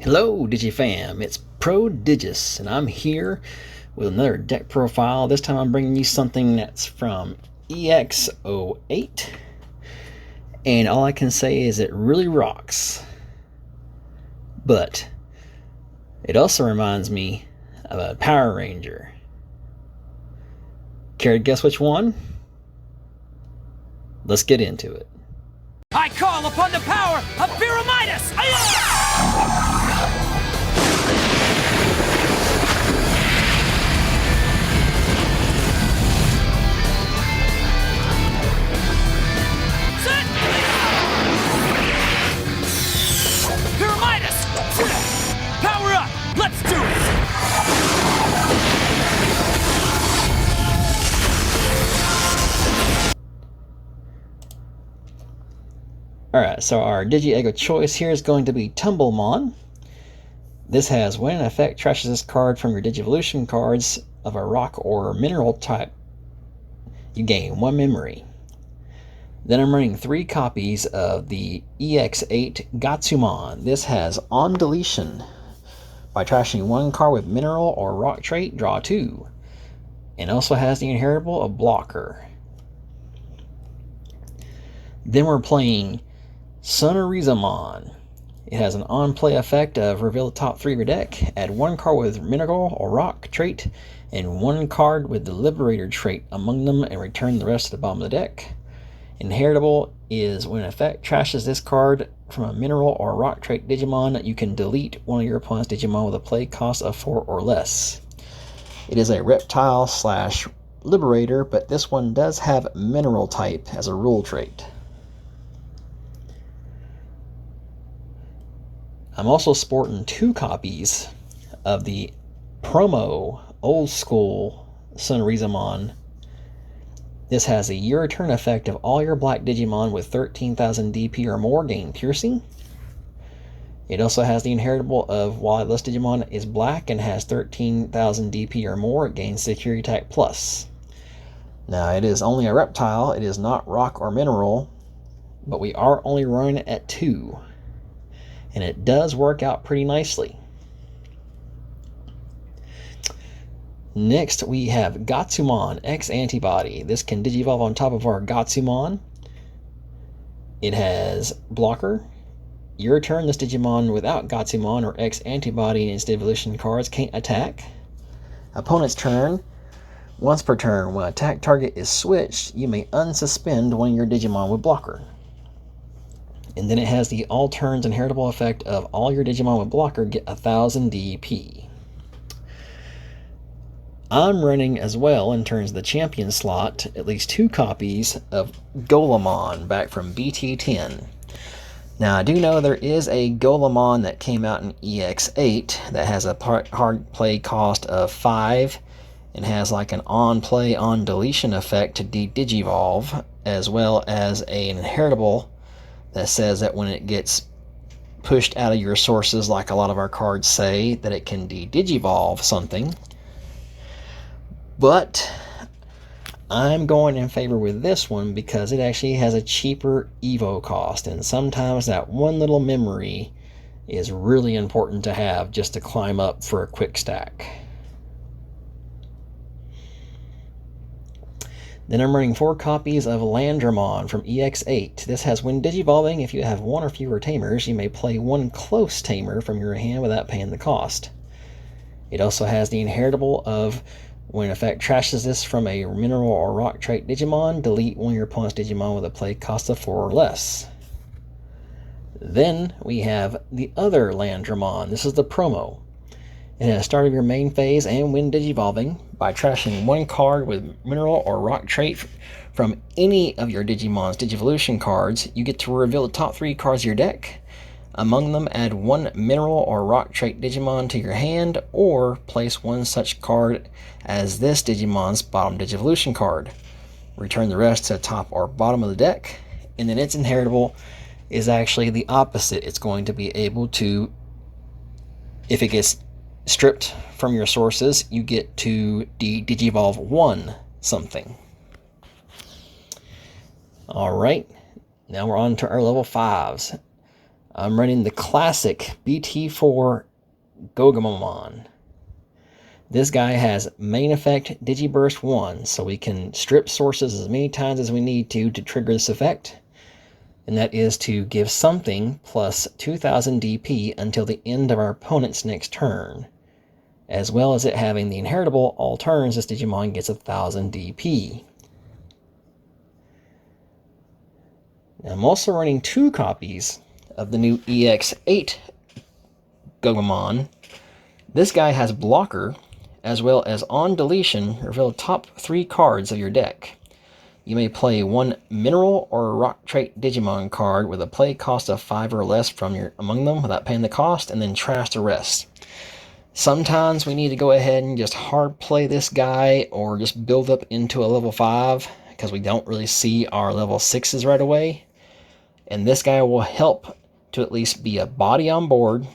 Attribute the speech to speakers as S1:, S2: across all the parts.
S1: Hello DigiFam, it's Prodigious, and I'm here with another deck profile. This time I'm bringing you something that's from EX08, and all I can say is it really rocks. But it also reminds me of a Power Ranger. Care to guess which one? Let's get into it.
S2: I call upon the power of Pyrimidimon! Pyrimidimon! Power up! Let's do it!
S1: Alright, so our Digi-Egg of choice here is going to be Tumblemon. This has, when in effect, trashes this card from your Digivolution cards of a rock or mineral type. You gain 1 memory. Then I'm running 3 copies of the EX8 Gatsumon. This has, on deletion, by trashing 1 card with mineral or rock trait, draw 2. And also has the inheritable of Blocker. Then we're playing Pyrimidimon. It has an on-play effect of reveal the top 3 of your deck, add 1 card with mineral or rock trait, and 1 card with the Liberator trait among them, and return the rest to the bottom of the deck. Inheritable is, when in effect, trashes this card from a mineral or rock trait Digimon, you can delete one of your opponent's Digimon with a play cost of 4 or less. It is a reptile / Liberator, but this one does have mineral type as a rule trait. I'm also sporting 2 copies of the promo old school Pyrimidimon. This has a year turn effect of all your black Digimon with 13,000 DP or more gain piercing. It also has the inheritable of while this Digimon is black and has 13,000 DP or more, it gains security attack plus. Now it is only a reptile, it is not rock or mineral, but we are only running it at 2. And it does work out pretty nicely. Next we have Gatsumon X Antibody. This can digivolve on top of our Gatsumon. It has Blocker. Your turn, this Digimon without Gatsumon or X Antibody and its Digivolution cards can't attack. Opponent's turn. Once per turn, when attack target is switched, you may unsuspend one of your Digimon with Blocker. And then it has the all turns inheritable effect of all your Digimon with Blocker get 1000 DP. I'm running as well, in terms of the champion slot, at least 2 copies of Golemon back from BT10. Now I do know there is a Golemon that came out in EX8 that has a hard play cost of 5 and has like an on play on deletion effect to digivolve, as well as an inheritable that says that when it gets pushed out of your sources, like a lot of our cards say, that it can digivolve something. But I'm going in favor with this one because it actually has a cheaper Evo cost, and sometimes that one little memory is really important to have just to climb up for a quick stack. Then I'm running 4 copies of Landramon from EX8. This has, when digivolving, if you have 1 or fewer tamers, you may play 1 close tamer from your hand without paying the cost. It also has the inheritable of, when in effect trashes this from a mineral or rock trait Digimon, delete one of your opponent's Digimon with a play cost of 4 or less. Then we have the other Landramon. This is the promo. It has start of your main phase and when digivolving, by trashing 1 card with mineral or rock trait from any of your Digimon's Digivolution cards, you get to reveal the top 3 cards of your deck. Among them, add 1 mineral or rock trait Digimon to your hand, or place 1 such card as this Digimon's bottom Digivolution card. Return the rest to the top or bottom of the deck, and then its inheritable is actually the opposite. It's going to be able to, if it gets stripped from your sources, you get to digivolve 1 something. Alright, now we're on to our level 5s. I'm running the classic BT4 Gogamon. This guy has main effect Digiburst 1, so we can strip sources as many times as we need to trigger this effect. And that is to give something plus 2000 DP until the end of our opponent's next turn. As well as it having the inheritable, all turns this Digimon gets 1000 DP. Now, I'm also running 2 copies of the new EX8 Gogamon. This guy has blocker, as well as on deletion, reveal the top 3 cards of your deck. You may play 1 mineral or rock trait Digimon card with a play cost of 5 or less among them without paying the cost, and then trash the rest. Sometimes we need to go ahead and just hard play this guy or just build up into a level 5 because we don't really see our level 6s right away. And this guy will help to at least be a body on board.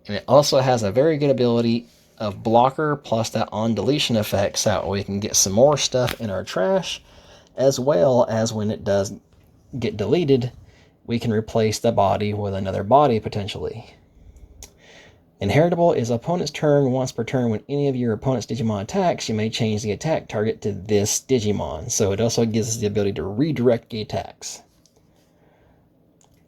S1: And it also has a very good ability of blocker plus that on deletion effect, so that we can get some more stuff in our trash, as well as when it does get deleted, we can replace the body with another body potentially. Inheritable is opponent's turn. Once per turn, when any of your opponent's Digimon attacks, you may change the attack target to this Digimon. So it also gives us the ability to redirect the attacks.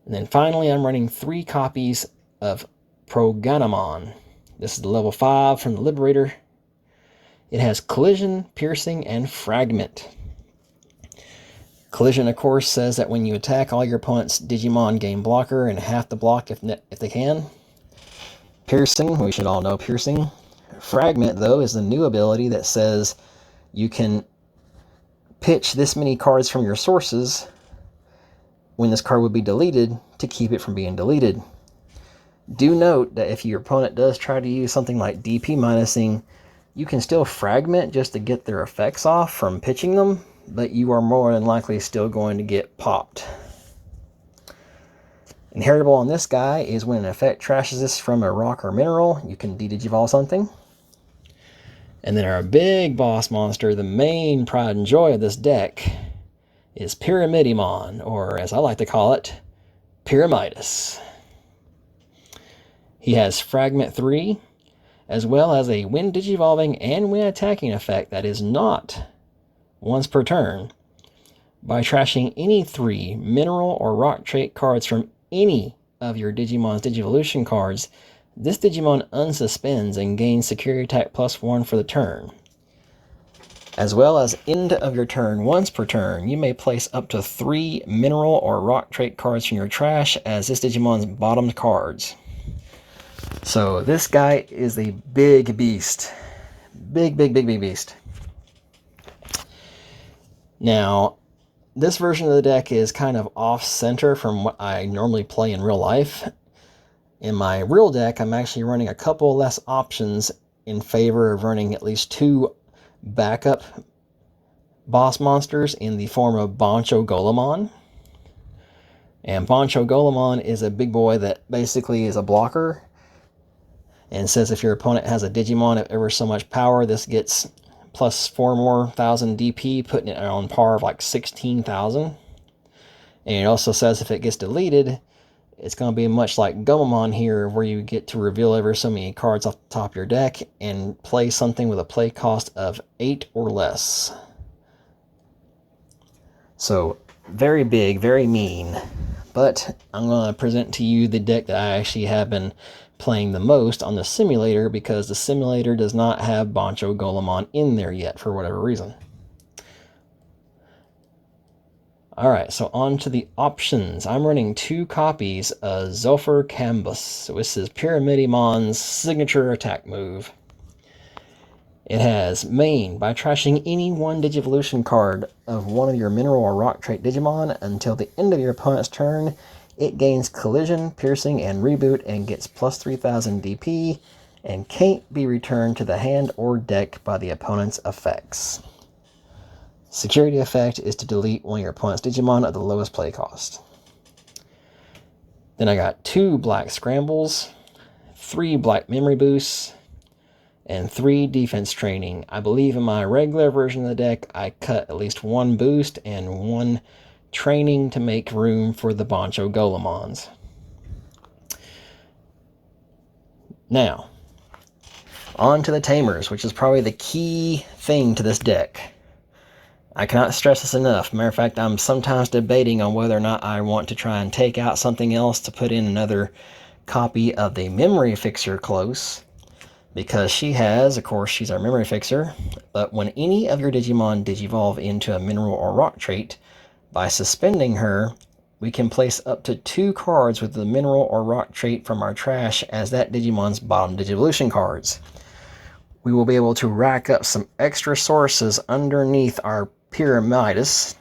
S1: And then finally, I'm running 3 copies of Pyrimidimon. This is the level 5 from the Liberator. It has Collision, Piercing, and Fragment. Collision, of course, says that when you attack, all your opponent's Digimon gain blocker and half the block if they can. Piercing, we should all know Piercing. Fragment, though, is the new ability that says you can pitch this many cards from your sources when this card would be deleted to keep it from being deleted. Do note that if your opponent does try to use something like DP minusing, you can still fragment just to get their effects off from pitching them, but you are more than likely still going to get popped. Inheritable on this guy is when an effect trashes this from a rock or mineral, you can de-digivolve something. And then our big boss monster, the main pride and joy of this deck, is Pyrimidimon, or as I like to call it, Pyramidus. He has Fragment 3, as well as a when digivolving and when attacking effect that is not once per turn. By trashing any 3 mineral or rock trait cards from any of your Digimon's Digivolution cards, this Digimon unsuspends and gains Security Attack +1 for the turn. As well as end of your turn once per turn, you may place up to 3 mineral or rock trait cards from your trash as this Digimon's bottomed cards. So this guy is a big beast. Big beast. Now, this version of the deck is kind of off-center from what I normally play in real life. In my real deck, I'm actually running a couple less options in favor of running at least 2 backup boss monsters in the form of Bancho Golemon. And Bancho Golemon is a big boy that basically is a blocker and says if your opponent has a Digimon of ever so much power, this gets plus 4 more thousand DP, putting it on par of like 16,000. And it also says if it gets deleted, it's going to be much like Gomamon here, where you get to reveal ever so many cards off the top of your deck and play something with a play cost of 8 or less. So, very big, very mean. But I'm going to present to you the deck that I actually have been playing the most on the simulator, because the simulator does not have Bancho Golemon in there yet for whatever reason. Alright, so on to the options. I'm running 2 copies of Zophyr Cambus. So this is Pyramidimon's signature attack move. It has main. By trashing any 1 Digivolution card of one of your mineral or rock trait Digimon until the end of your opponent's turn, it gains Collision, Piercing, and Reboot and gets plus 3,000 DP and can't be returned to the hand or deck by the opponent's effects. Security effect is to delete one of your opponent's Digimon at the lowest play cost. Then I got 2 black scrambles, 3 black memory boosts, and 3 defense training. I believe in my regular version of the deck, I cut at least 1 boost and 1 training to make room for the Bancho Golemons. Now, on to the tamers, which is probably the key thing to this deck. I cannot stress this enough. Matter of fact, I'm sometimes debating on whether or not I want to try and take out something else to put in another copy of the Memory Fixer close, because she has, of course, she's our Memory Fixer, but when any of your Digimon digivolve into a mineral or rock trait, by suspending her, we can place up to 2 cards with the mineral or rock trait from our trash as that Digimon's bottom Digivolution cards. We will be able to rack up some extra sources underneath our Pyrimidimon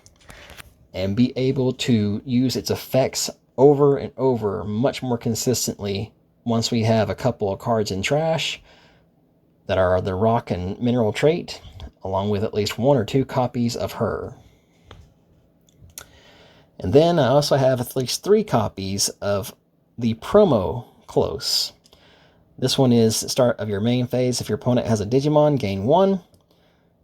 S1: and be able to use its effects over and over much more consistently once we have a couple of cards in trash that are the rock and mineral trait, along with at least 1 or 2 copies of her. And then I also have at least 3 copies of the promo close. This one is start of your main phase. If your opponent has a Digimon, gain 1.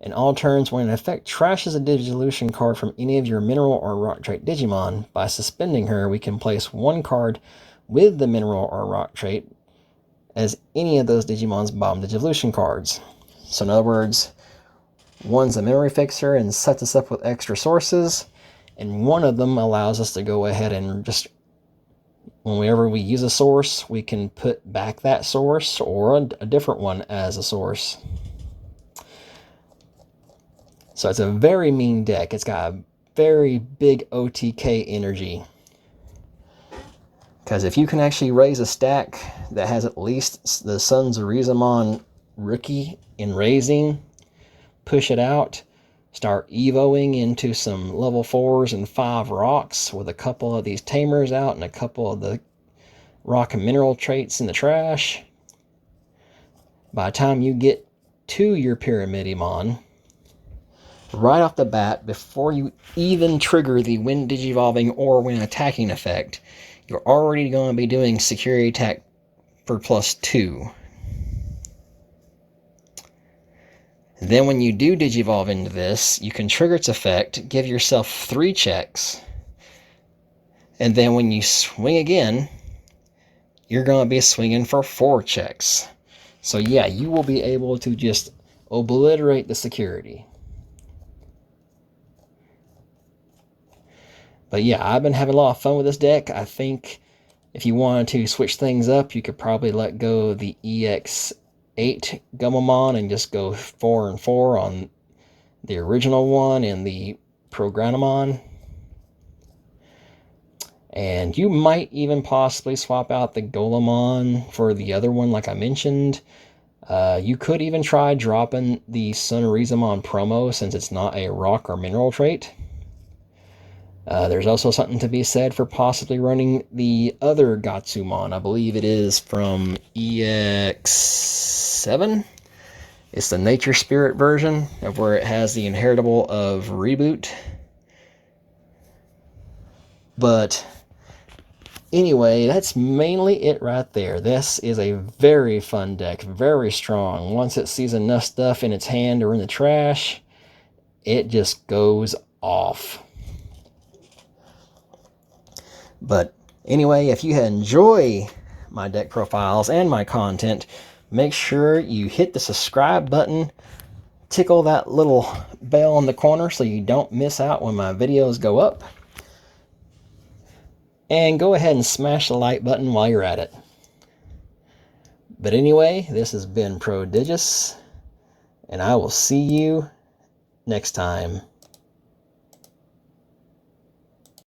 S1: In all turns, when an effect trashes a Digivolution card from any of your mineral or rock trait Digimon, by suspending her, we can place 1 card with the mineral or rock trait as any of those Digimon's bottom Digivolution cards. So in other words, one's a Memory Fixer and sets us up with extra sources, and one of them allows us to go ahead and just, whenever we use a source, we can put back that source or a different one as a source. So it's a very mean deck. It's got a very big OTK energy. Because if you can actually raise a stack that has at least the Sons of Rizamon rookie in raising, push it out, start evoing into some level 4s and 5 rocks with a couple of these tamers out and a couple of the rock and mineral traits in the trash. By the time you get to your Pyrimidimon, right off the bat, before you even trigger the when digivolving or when attacking effect, you're already going to be doing security attack for +2. Then when you do digivolve into this, you can trigger its effect, give yourself 3 checks, and then when you swing again, you're going to be swinging for 4 checks. So yeah, you will be able to just obliterate the security. But yeah, I've been having a lot of fun with this deck. I think if you wanted to switch things up, you could probably let go of the EX8 Gumamon and just go 4 and 4 on the original one and the Programmon. And you might even possibly swap out the Golemon for the other one, like I mentioned. You could even try dropping the Sunrizamon promo, since it's not a rock or mineral trait. There's also something to be said for possibly running the other Gatsumon. I believe it is from EX7. It's the Nature Spirit version, of where it has the inheritable of Reboot. But anyway, that's mainly it right there. This is a very fun deck, very strong. Once it sees enough stuff in its hand or in the trash, it just goes off. But anyway, if you enjoy my deck profiles and my content, make sure you hit the subscribe button, tickle that little bell in the corner so you don't miss out when my videos go up, and go ahead and smash the like button while you're at it. But anyway, this has been Prodigious, and I will see you next time.